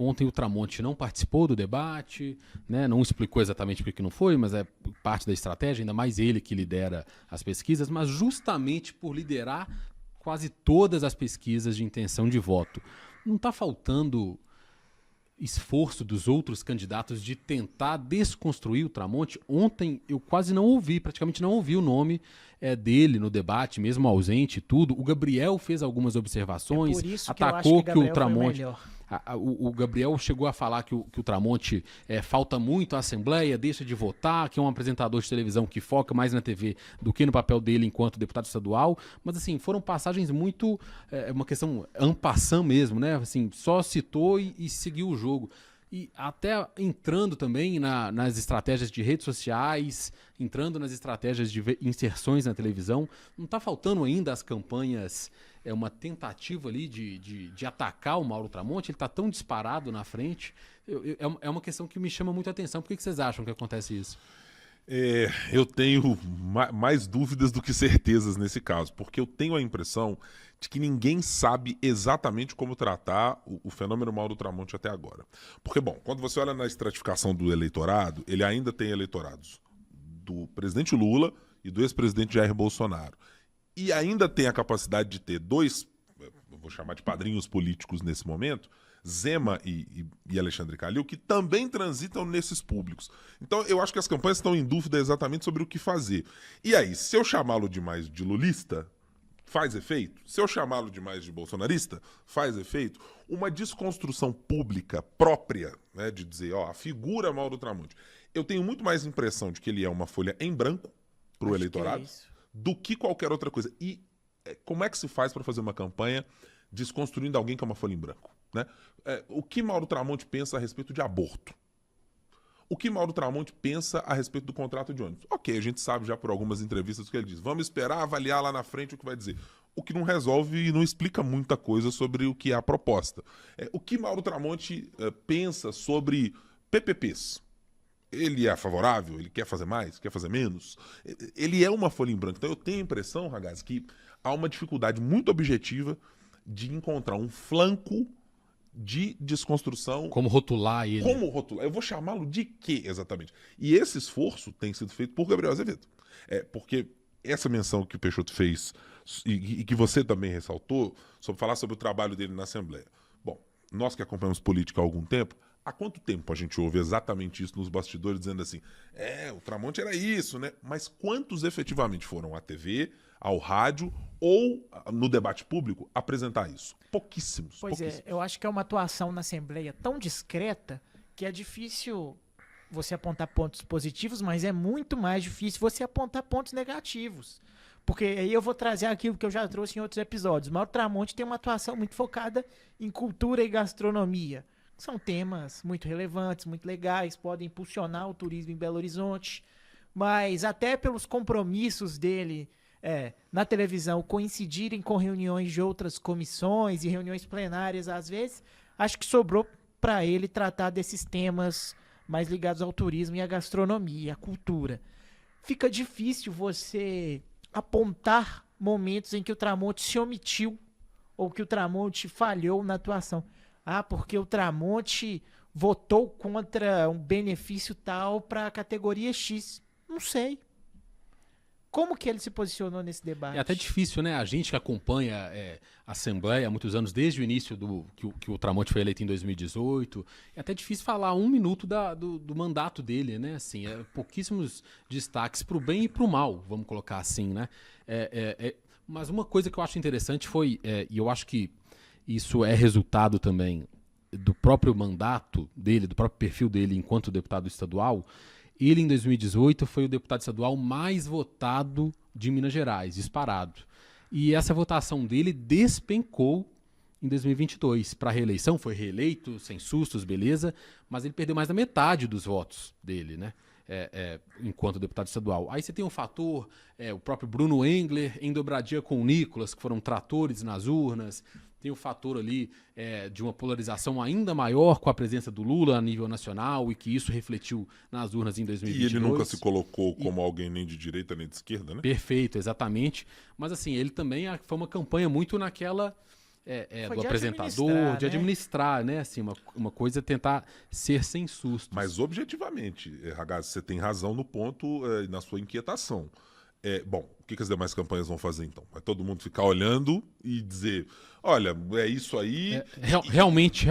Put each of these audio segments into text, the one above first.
ontem o Tramonte não participou do debate, né, não explicou exatamente por que não foi, mas é parte da estratégia, ainda mais ele que lidera as pesquisas, mas justamente por liderar quase todas as pesquisas de intenção de voto. Não está faltando esforço dos outros candidatos de tentar desconstruir o Tramonte? Ontem eu quase não ouvi, praticamente não ouvi o nome dele no debate, mesmo ausente e tudo. O Gabriel fez algumas observações, por isso atacou que o Tramonte. O Gabriel chegou a falar que o Tramonte falta muito à Assembleia, deixa de votar, que é um apresentador de televisão que foca mais na TV do que no papel dele enquanto deputado estadual. Mas, assim, foram passagens muito... uma questão en passant mesmo, né? Assim, só citou e seguiu o jogo. E até entrando também nas estratégias de redes sociais, entrando nas estratégias de inserções na televisão, não está faltando ainda as campanhas, uma tentativa ali de atacar o Mauro Tramonte? Ele está tão disparado na frente. É uma questão que me chama muito a atenção. Por que vocês acham que acontece isso? Eu tenho mais dúvidas do que certezas nesse caso, porque eu tenho a impressão de que ninguém sabe exatamente como tratar o fenômeno Mauro Tramonte até agora. Porque, bom, quando você olha na estratificação do eleitorado, ele ainda tem eleitorados do presidente Lula e do ex-presidente Jair Bolsonaro. E ainda tem a capacidade de ter dois, eu vou chamar de padrinhos políticos nesse momento, Zema e Alexandre Calil, que também transitam nesses públicos. Então eu acho que as campanhas estão em dúvida exatamente sobre o que fazer. E aí, se eu chamá-lo demais de lulista, faz efeito? Se eu chamá-lo demais de bolsonarista, faz efeito? Uma desconstrução pública própria, né, de dizer, a figura Mauro Tramonte. Eu tenho muito mais impressão de que ele é uma folha em branco para o eleitorado do que qualquer outra coisa. E como é que se faz para fazer uma campanha desconstruindo alguém que é uma folha em branco? Né? O que Mauro Tramonte pensa a respeito de aborto? O que Mauro Tramonte pensa a respeito do contrato de ônibus? Ok, a gente sabe já por algumas entrevistas o que ele diz. Vamos esperar, avaliar lá na frente o que vai dizer. O que não resolve e não explica muita coisa sobre o que é a proposta. O que Mauro Tramonte pensa sobre PPPs? Ele é favorável? Ele quer fazer mais? Quer fazer menos? Ele é uma folha em branco. Então eu tenho a impressão, Ragazzi, que há uma dificuldade muito objetiva de encontrar um flanco de desconstrução. Como rotular ele? Como rotular? Eu vou chamá-lo de quê, exatamente? E esse esforço tem sido feito por Gabriel Azevedo. Porque essa menção que o Peixoto fez e que você também ressaltou, sobre falar sobre o trabalho dele na Assembleia. Bom, nós que acompanhamos política há algum tempo, há quanto tempo a gente ouve exatamente isso nos bastidores, dizendo assim, o Tramonte era isso, né? Mas quantos efetivamente foram à TV, ao rádio ou no debate público apresentar isso? Pouquíssimos. Pois pouquíssimos. Eu acho que é uma atuação na Assembleia tão discreta que é difícil você apontar pontos positivos, mas é muito mais difícil você apontar pontos negativos. Porque aí eu vou trazer aquilo que eu já trouxe em outros episódios. Mauro Tramonte tem uma atuação muito focada em cultura e gastronomia. São temas muito relevantes, muito legais, podem impulsionar o turismo em Belo Horizonte, mas até pelos compromissos dele na televisão coincidirem com reuniões de outras comissões e reuniões plenárias às vezes, acho que sobrou para ele tratar desses temas mais ligados ao turismo e à gastronomia, à cultura. Fica difícil você apontar momentos em que o Tramonte se omitiu ou que o Tramonte falhou na atuação. Porque o Tramonte votou contra um benefício tal para a categoria X. Não sei. Como que ele se posicionou nesse debate? É até difícil, né? A gente que acompanha a Assembleia há muitos anos, desde o início que o Tramonte foi eleito em 2018, é até difícil falar um minuto do mandato dele, né? Assim, pouquíssimos destaques para o bem e para o mal, vamos colocar assim, né? Mas uma coisa que eu acho interessante foi, e eu acho que isso é resultado também do próprio mandato dele, do próprio perfil dele enquanto deputado estadual. Ele, em 2018, foi o deputado estadual mais votado de Minas Gerais, disparado. E essa votação dele despencou em 2022 para a reeleição. Foi reeleito, sem sustos, beleza, mas ele perdeu mais da metade dos votos dele, né? Enquanto deputado estadual. Aí você tem um fator, o próprio Bruno Engler em dobradia com o Nicolas, que foram tratores nas urnas. Tem o fator ali de uma polarização ainda maior com a presença do Lula a nível nacional e que isso refletiu nas urnas em 2022. E ele nunca se colocou como alguém nem de direita nem de esquerda, né? Perfeito, exatamente. Mas assim, ele também foi uma campanha muito naquela Foi do de apresentador, administrar, de né? administrar, né? Assim, uma coisa é tentar ser sem sustos. Mas objetivamente, Ragazzi, você tem razão no ponto, na sua inquietação. Bom, o que as demais campanhas vão fazer então? Vai todo mundo ficar olhando e dizer, olha, é isso aí. Realmente,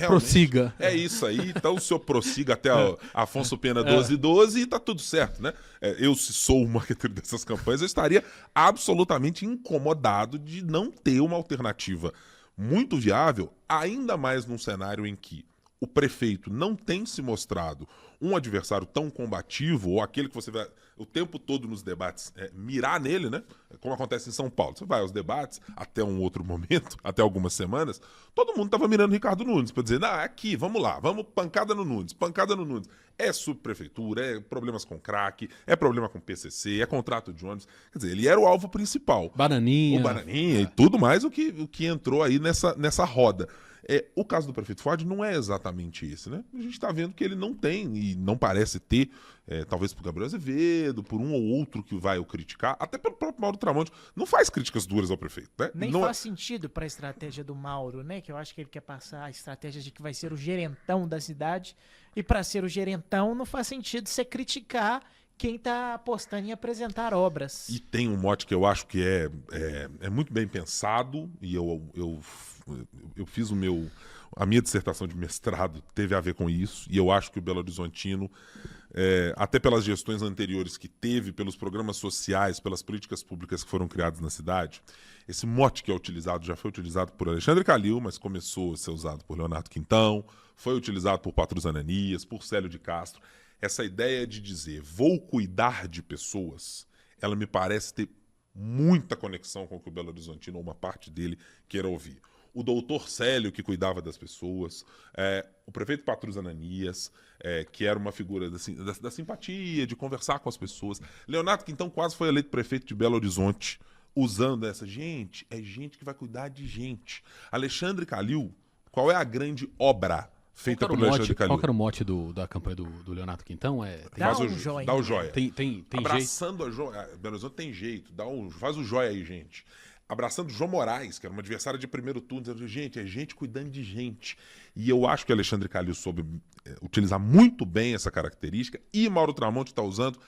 prossiga. É isso aí, então o senhor prossiga até Afonso Pena 1212 e tá tudo certo, né? Eu, se sou o marqueteiro dessas campanhas, eu estaria absolutamente incomodado de não ter uma alternativa muito viável, ainda mais num cenário em que o prefeito não tem se mostrado um adversário tão combativo, ou aquele que você vai o tempo todo nos debates mirar nele, né? Como acontece em São Paulo. Você vai aos debates, até um outro momento, até algumas semanas, todo mundo estava mirando o Ricardo Nunes para dizer, aqui, vamos lá, vamos pancada no Nunes, pancada no Nunes. É subprefeitura, é problemas com crack, é problema com PCC, é contrato de ônibus. Quer dizer, ele era o alvo principal. Bananinha. O Bananinha e tudo mais o que entrou aí nessa roda. O caso do prefeito Ford não é exatamente esse, né? A gente está vendo que ele não tem e não parece ter, talvez por Gabriel Azevedo, por um ou outro que vai o criticar, até pelo próprio Mauro Tramonte, não faz críticas duras ao prefeito, né? Nem não faz sentido para a estratégia do Mauro, né? Que eu acho que ele quer passar a estratégia de que vai ser o gerentão da cidade, e para ser o gerentão não faz sentido você criticar quem está apostando em apresentar obras. E tem um mote que eu acho que é muito bem pensado, e eu fiz a minha dissertação de mestrado teve a ver com isso, e eu acho que o Belo Horizontino, até pelas gestões anteriores que teve, pelos programas sociais, pelas políticas públicas que foram criadas na cidade, esse mote que é utilizado já foi utilizado por Alexandre Calil, mas começou a ser usado por Leonardo Quintão, foi utilizado por Patrus Ananias, por Célio de Castro. Essa ideia de dizer, vou cuidar de pessoas, ela me parece ter muita conexão com o que o Belo Horizontino, ou uma parte dele, queira ouvir. O doutor Célio, que cuidava das pessoas, o prefeito Patrus Ananias, que era uma figura da simpatia, de conversar com as pessoas. Leonardo Quintão quase foi eleito prefeito de Belo Horizonte, usando essa gente, é gente que vai cuidar de gente. Alexandre Calil, qual é a grande obra feita por Alexandre Calil? Qual que era o mote da campanha do Leonardo Quintão? Dá um joia. Dá o joia. Tem Abraçando a joia. Belo Horizonte tem jeito. Faz o joia aí, gente. Abraçando João Moraes, que era uma adversária de primeiro turno, dizendo, gente, é gente cuidando de gente. E eu acho que Alexandre Calil soube utilizar muito bem essa característica, e Mauro Tramonte está usando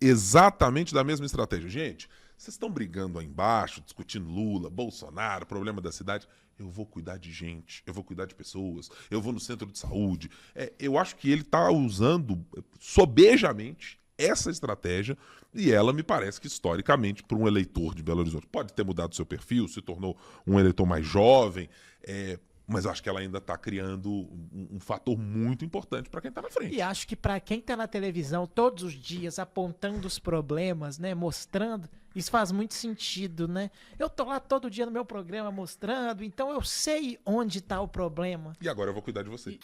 exatamente da mesma estratégia. Gente, vocês estão brigando aí embaixo, discutindo Lula, Bolsonaro, problema da cidade. Eu vou cuidar de gente, eu vou cuidar de pessoas, eu vou no centro de saúde. Eu acho que ele está usando sobejamente essa estratégia, e ela me parece que historicamente, para um eleitor de Belo Horizonte, pode ter mudado seu perfil, se tornou um eleitor mais jovem, mas eu acho que ela ainda está criando um fator muito importante para quem está na frente. E acho que para quem está na televisão todos os dias apontando os problemas, né, mostrando, isso faz muito sentido, né? Eu tô lá todo dia no meu programa mostrando, então eu sei onde está o problema. E agora eu vou cuidar de você.